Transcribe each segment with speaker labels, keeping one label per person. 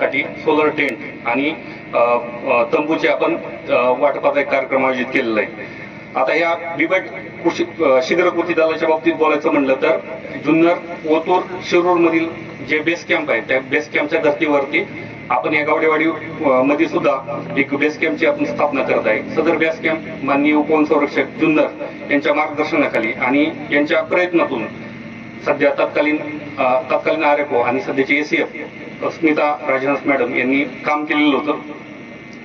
Speaker 1: साठी solar tent आणि तंबूचे आपण वाटपाचा एक कार्यक्रम आयोजित केलेला आहे. आता या बिबट शीघ्र कृती दलाच्या बाबतीत बोलायचं म्हणलं तर जुन्नर ओतूर शिरूर मधील जे बेस कॅम्प आहे त्या बेस कॅम्पच्या धर्तीवरती आपण या गावडेवाडी मध्ये सुद्धा एक बेस कॅम्पची आपण स्थापना करत आहे. सदर बेस कॅम्प माननीय उपवन संरक्षक जुन्नर यांच्या मार्गदर्शनाखाली आणि यांच्या प्रयत्नातून सध्या तत्कालीन RFO आणि सध्याचे ACF स्मिता राजहंस मॅडम यांनी काम केलेलं होतं.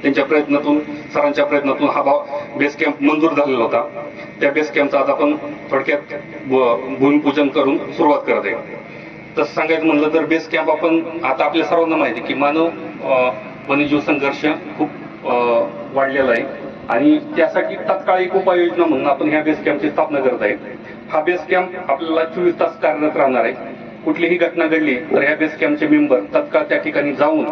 Speaker 1: त्यांच्या प्रयत्नातून सरांच्या प्रयत्नातून हा बेस कॅम्प मंजूर झालेला होता. त्या बेस कॅम्पचा आज आपण थोडक्यात भूमिपूजन करून सुरुवात करत आहे. तसं सांगायचं म्हणलं तर बेस कॅम्प आपण आता आपल्या सर्वांना माहिती की मानव वन्यजीव संघर्ष खूप वाढलेला आहे आणि त्यासाठी तात्काळ एक उपाययोजना म्हणून आपण ह्या बेस कॅम्पची स्थापना करत आहे. हा बेस कॅम्प आपल्याला 24 तास कार्यरत राहणार आहे. कुठलीही घटना घडली तर ह्या बेस कॅम्पचे मेंबर तत्काळ त्या ठिकाणी जाऊन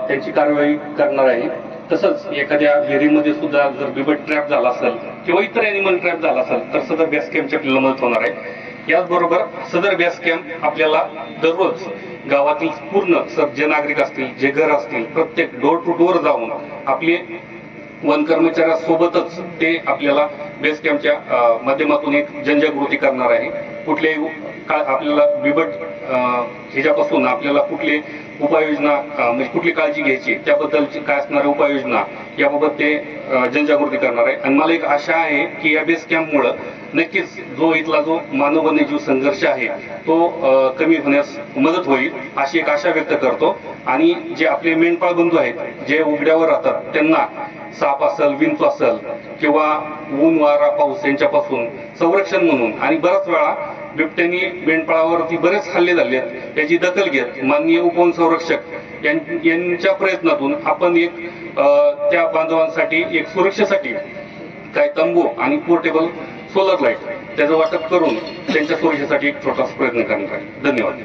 Speaker 1: त्यांची कारवाई करणार आहे. तसंच एखाद्या विहिरीमध्ये सुद्धा जर बिबट ट्रॅप झाला असेल किंवा इतर अॅनिमल ट्रॅप झाला असेल तर सदर बेस कॅम्पची आपल्याला मदत होणार आहे. याचबरोबर सदर बेस कॅम्प आपल्याला दररोज गावातील पूर्ण जे नागरिक असतील जे घर असतील प्रत्येक डोर टू डोर जाऊन आपले वन कर्मचाऱ्यासोबतच ते आपल्याला बेस कॅम्पच्या माध्यमातून एक जनजागृती करणार आहे. कुठल्याही आपल्याला बिबट ह्याच्यापासून आपल्याला कुठली उपाययोजना म्हणजे कुठली काळजी घ्यायची त्याबद्दलची काय असणाऱ्या उपाययोजना याबाबत ते जनजागृती करणार आहे. आणि मला एक आशा आहे की या बेस कॅम्पमुळे नक्कीच इथला जो मानव वन्यजीव संघर्ष आहे तो कमी होण्यास मदत होईल अशी एक आशा व्यक्त करतो. आणि जे आपले मेंढपाळ बंधू आहेत जे उघड्यावर राहतात त्यांना साप असेल विंचू असेल किंवा ऊन वारा पाऊस यांच्यापासून संरक्षण म्हणून आणि बऱ्याच वेळा बिबट्यांनी मेंढपाळावरती बरेच हल्ले झाले आहेत त्याची दखल घेत माननीय उपवन संरक्षक यांच्या प्रयत्नातून आपण एक त्या बांधवांसाठी एक सुरक्षेसाठी काय तंबू आणि पोर्टेबल सोलर लाईट त्याचं वाटप करून त्यांच्या सुरक्षेसाठी एक छोटासा प्रयत्न करणार आहे. धन्यवाद.